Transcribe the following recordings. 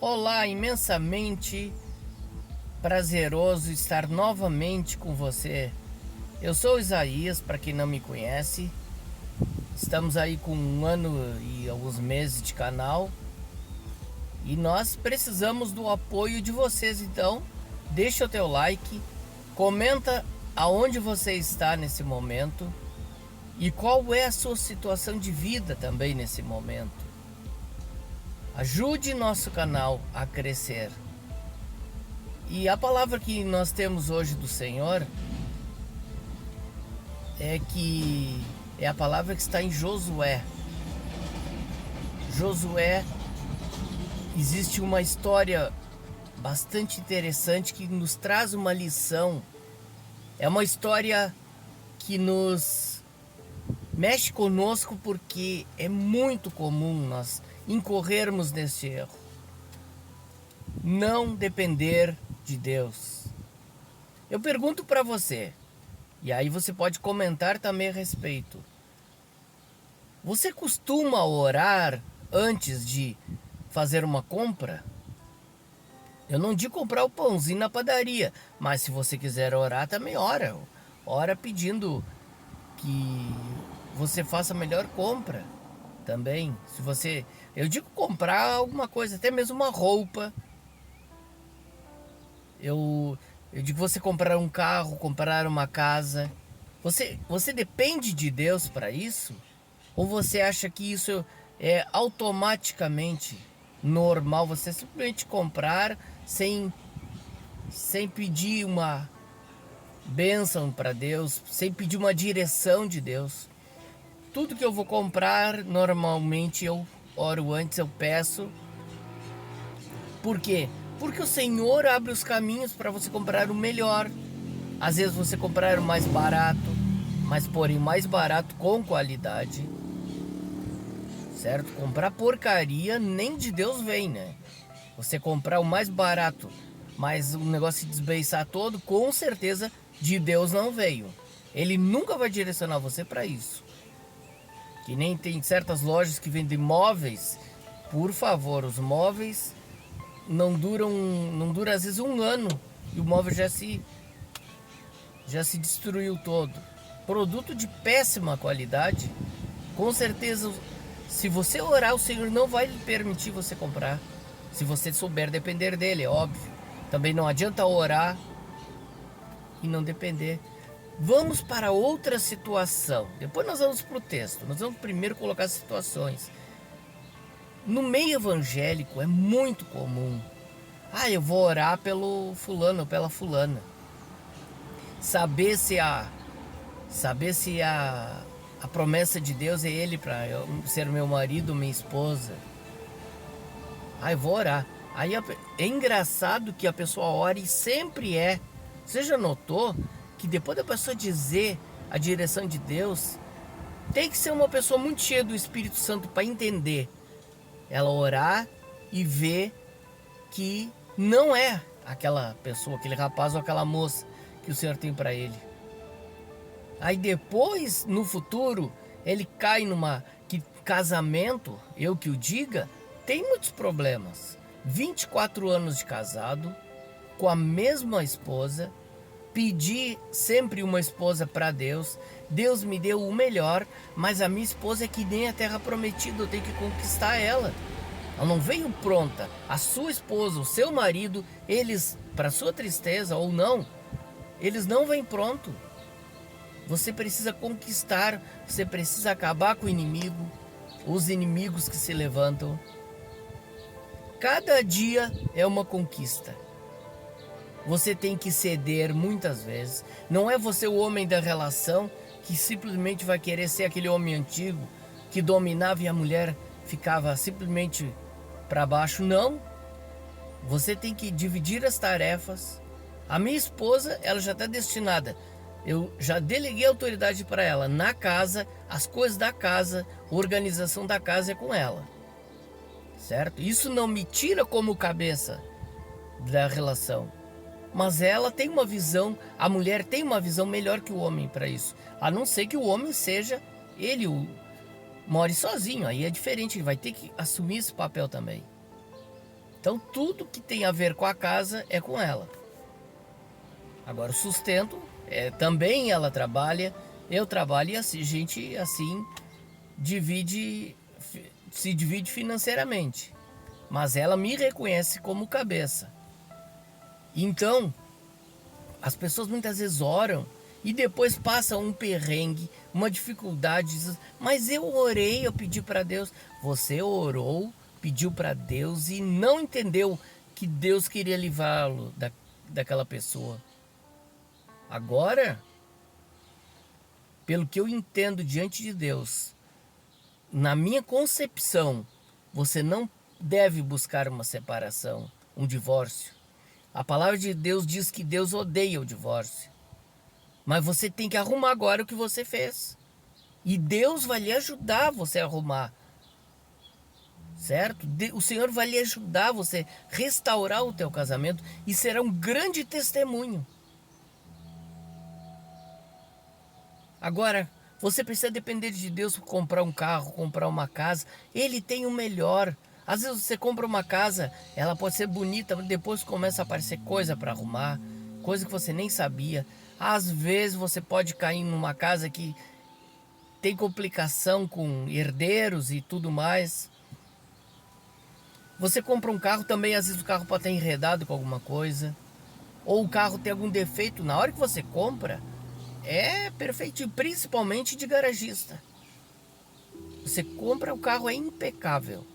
Olá, imensamente prazeroso estar novamente com você. Eu sou Isaías, para quem não me conhece. Estamos aí com 1 ano e alguns meses de canal e nós precisamos do apoio de vocês. Então, deixa o teu like, comenta aonde você está nesse momento e qual é a sua situação de vida também nesse momento. Ajude nosso canal a crescer. E a palavra que nós temos hoje do Senhor é a palavra que está em Josué. Josué, existe uma história bastante interessante que nos traz uma lição. É uma história que nos mexe conosco porque é muito comum nós incorrermos nesse erro. Não depender de Deus. Eu pergunto para você, e aí você pode comentar também a respeito. Você costuma orar antes de fazer uma compra? Eu não digo comprar o pãozinho na padaria, mas se você quiser orar, também ora. Ora pedindo que você faça a melhor compra também. Eu digo comprar alguma coisa, até mesmo uma roupa. Eu digo você comprar um carro, comprar uma casa. Você depende de Deus para isso? Ou você acha que isso é automaticamente normal? Você simplesmente comprar sem pedir uma bênção para Deus, sem pedir uma direção de Deus. Tudo que eu vou comprar, normalmente eu oro antes, eu peço. Por quê? Porque o Senhor abre os caminhos para você comprar o melhor. Às vezes você comprar o mais barato, mas porém mais barato com qualidade. Certo? Comprar porcaria nem de Deus vem, né? Você comprar o mais barato, mas o negócio se desbeiçar todo, com certeza de Deus não veio. Ele nunca vai direcionar você para isso. Que nem tem certas lojas que vendem móveis. Por favor, os móveis não dura às vezes 1 ano e o móvel já se destruiu todo. Produto de péssima qualidade. Com certeza, se você orar, o Senhor não vai lhe permitir você comprar. Se você souber depender dele, é óbvio. Também não adianta orar e não depender. Vamos para outra situação. Depois nós vamos para o texto. Nós vamos primeiro colocar as situações. No meio evangélico é muito comum. Eu vou orar pelo fulano ou pela fulana. Saber se a promessa de Deus é ele para ser meu marido, minha esposa. Eu vou orar. Aí é engraçado que a pessoa ora e sempre é. Você já notou que depois da pessoa dizer a direção de Deus, tem que ser uma pessoa muito cheia do Espírito Santo para entender. Ela orar e ver que não é aquela pessoa, aquele rapaz ou aquela moça que o Senhor tem para ele. Aí depois, no futuro, ele cai que casamento, eu que o diga, tem muitos problemas. 24 anos de casado, com a mesma esposa, pedi sempre uma esposa para Deus. Deus me deu o melhor, mas a minha esposa é que nem a terra prometida, eu tenho que conquistar ela. Ela não veio pronta. A sua esposa, o seu marido, eles, para sua tristeza ou não, eles não vêm pronto. Você precisa conquistar, você precisa acabar com o inimigo, os inimigos que se levantam. Cada dia é uma conquista. Você tem que ceder muitas vezes. Não é você o homem da relação que simplesmente vai querer ser aquele homem antigo que dominava e a mulher ficava simplesmente para baixo. Não. Você tem que dividir as tarefas. A minha esposa, ela já está destinada. Eu já deleguei autoridade para ela. Na casa, as coisas da casa, a organização da casa é com ela. Certo? Isso não me tira como cabeça da relação. Mas ela tem uma visão, a mulher tem uma visão melhor que o homem para isso. A não ser que o homem seja, more sozinho. Aí é diferente, ele vai ter que assumir esse papel também. Então tudo que tem a ver com a casa é com ela. Agora o sustento também ela trabalha, eu trabalho, e assim, a gente assim se divide financeiramente. Mas ela me reconhece como cabeça. Então, as pessoas muitas vezes oram e depois passam um perrengue, uma dificuldade, mas eu orei, eu pedi para Deus. Você orou, pediu para Deus e não entendeu que Deus queria livrá-lo daquela pessoa. Agora, pelo que eu entendo diante de Deus, na minha concepção, você não deve buscar uma separação, um divórcio. A palavra de Deus diz que Deus odeia o divórcio. Mas você tem que arrumar agora o que você fez. E Deus vai lhe ajudar você a arrumar. Certo? O Senhor vai lhe ajudar você a restaurar o teu casamento e será um grande testemunho. Agora, você precisa depender de Deus para comprar um carro, comprar uma casa. Ele tem o melhor. Às vezes você compra uma casa, ela pode ser bonita, mas depois começa a aparecer coisa para arrumar, coisa que você nem sabia. Às vezes você pode cair numa casa que tem complicação com herdeiros e tudo mais. Você compra um carro também, às vezes o carro pode estar enredado com alguma coisa. Ou o carro tem algum defeito. Na hora que você compra, é perfeito, principalmente de garagista. Você compra, o carro é impecável.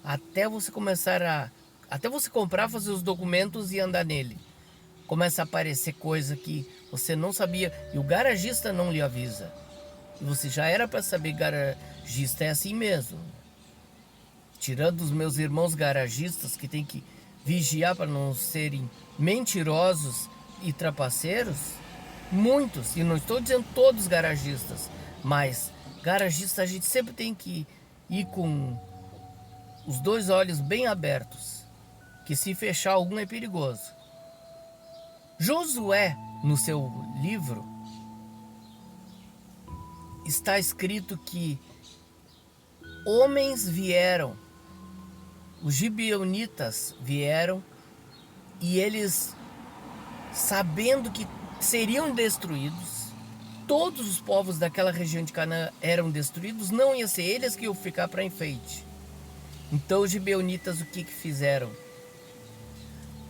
Até você comprar, fazer os documentos e andar nele. Começa a aparecer coisa que você não sabia e o garagista não lhe avisa. E você já era para saber, garagista é assim mesmo. Tirando os meus irmãos garagistas que tem que vigiar para não serem mentirosos e trapaceiros, muitos, e não estou dizendo todos garagistas, mas garagista a gente sempre tem que ir com os dois olhos bem abertos, que se fechar algum é perigoso. Josué, no seu livro, está escrito que homens vieram, os gibeonitas vieram, e eles, sabendo que seriam destruídos, todos os povos daquela região de Canaã eram destruídos, não ia ser eles que iam ficar para enfeite. Então os gibeonitas o que fizeram?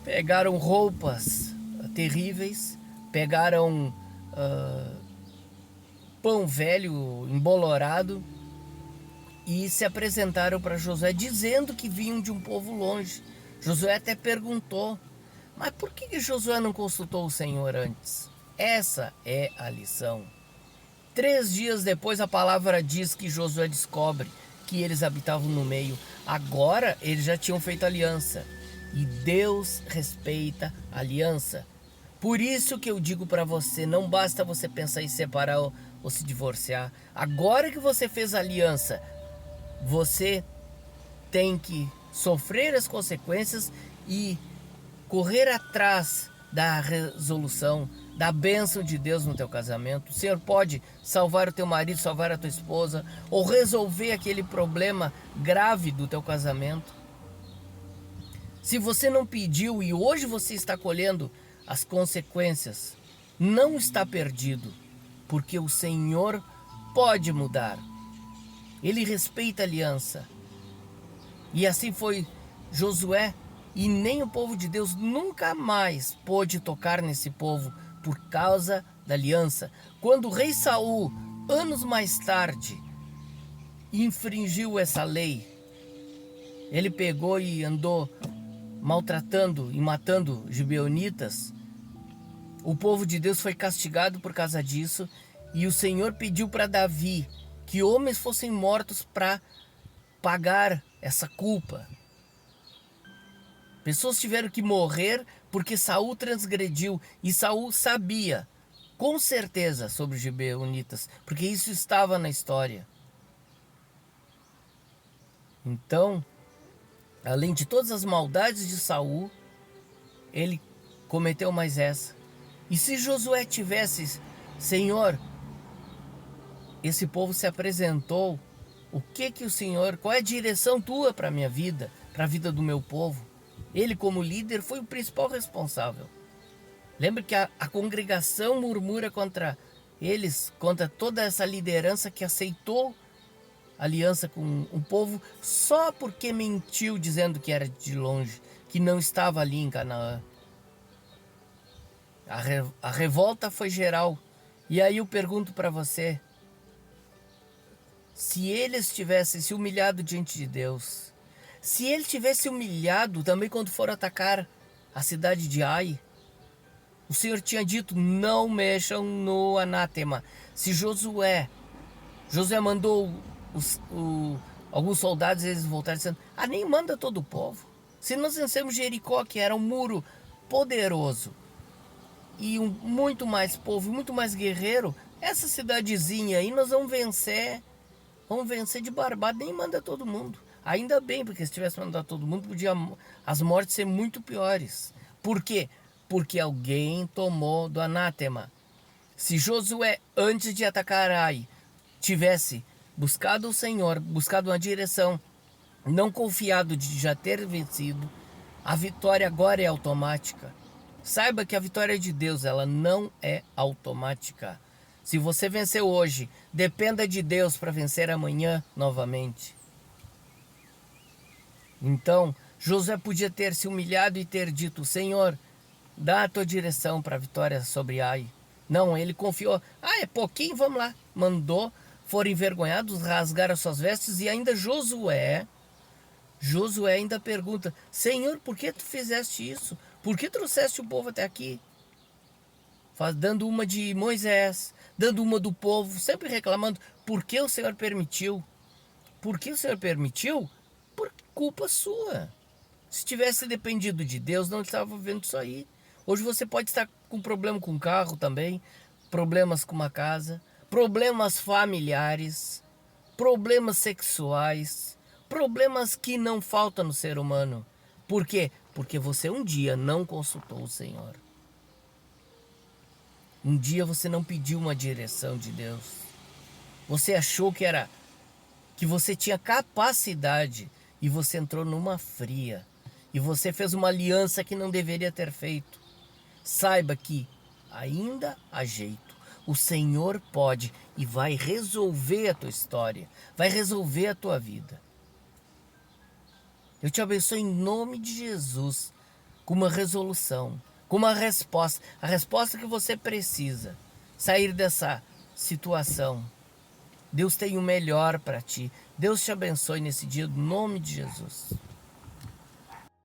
Pegaram roupas terríveis, pegaram pão velho embolorado e se apresentaram para Josué dizendo que vinham de um povo longe. Josué até perguntou, mas por que Josué não consultou o Senhor antes? Essa é a lição. 3 dias depois a palavra diz que Josué descobre que eles habitavam no meio. Agora eles já tinham feito aliança. E Deus respeita a aliança. Por isso que eu digo para você, não basta você pensar em separar ou se divorciar. Agora que você fez aliança, você tem que sofrer as consequências e correr atrás da resolução, da bênção de Deus no teu casamento. O Senhor pode salvar o teu marido, salvar a tua esposa, ou resolver aquele problema grave do teu casamento. Se você não pediu e hoje você está colhendo as consequências, não está perdido, porque o Senhor pode mudar. Ele respeita a aliança. E assim foi Josué, e nem o povo de Deus nunca mais pôde tocar nesse povo por causa da aliança. Quando o rei Saul, anos mais tarde, infringiu essa lei, ele pegou e andou maltratando e matando gibeonitas. O povo de Deus foi castigado por causa disso, e o Senhor pediu para Davi que homens fossem mortos para pagar essa culpa. Pessoas tiveram que morrer porque Saul transgrediu, e Saul sabia com certeza sobre os gibeonitas, porque isso estava na história. Então, além de todas as maldades de Saul, ele cometeu mais essa. E se Josué tivesse, Senhor, esse povo se apresentou, o que o Senhor, qual é a direção tua para a minha vida, para a vida do meu povo? Ele, como líder, foi o principal responsável. Lembra que a congregação murmura contra eles, contra toda essa liderança que aceitou aliança com o povo só porque mentiu dizendo que era de longe, que não estava ali em Canaã. A revolta foi geral. E aí eu pergunto para você, se eles tivessem se humilhado diante de Deus, se ele tivesse humilhado também quando foram atacar a cidade de Ai, o Senhor tinha dito, não mexam no anátema. Se Josué mandou alguns soldados, eles voltaram dizendo, nem manda todo o povo. Se nós vencemos Jericó, que era um muro poderoso, e muito mais povo, muito mais guerreiro, essa cidadezinha aí nós vamos vencer de barbado, nem manda todo mundo. Ainda bem, porque se tivesse mandado todo mundo, podia as mortes ser muito piores. Por quê? Porque alguém tomou do anátema. Se Josué, antes de atacar Ai, tivesse buscado o Senhor, buscado uma direção, não confiado de já ter vencido, a vitória agora é automática. Saiba que a vitória é de Deus, ela não é automática. Se você venceu hoje, dependa de Deus para vencer amanhã novamente. Então, Josué podia ter se humilhado e ter dito, Senhor, dá a tua direção para a vitória sobre Ai. Não, ele confiou, é pouquinho, vamos lá. Mandou, foram envergonhados, rasgaram as suas vestes e ainda Josué ainda pergunta, Senhor, por que tu fizeste isso? Por que trouxeste o povo até aqui? Dando uma de Moisés, dando uma do povo, sempre reclamando, por que o Senhor permitiu? Por que o Senhor permitiu? Por culpa sua. Se tivesse dependido de Deus, não estava vendo isso aí. Hoje você pode estar com problema com o carro também, problemas com uma casa, problemas familiares, problemas sexuais, problemas que não faltam no ser humano. Por quê? Porque você um dia não consultou o Senhor. Um dia você não pediu uma direção de Deus. Você achou que você tinha capacidade e você entrou numa fria. E você fez uma aliança que não deveria ter feito. Saiba que ainda há jeito. O Senhor pode e vai resolver a tua história. Vai resolver a tua vida. Eu te abençoo em nome de Jesus. Com uma resolução. Com uma resposta. A resposta que você precisa. Sair dessa situação. Deus tem o melhor para ti. Deus te abençoe nesse dia, em nome de Jesus.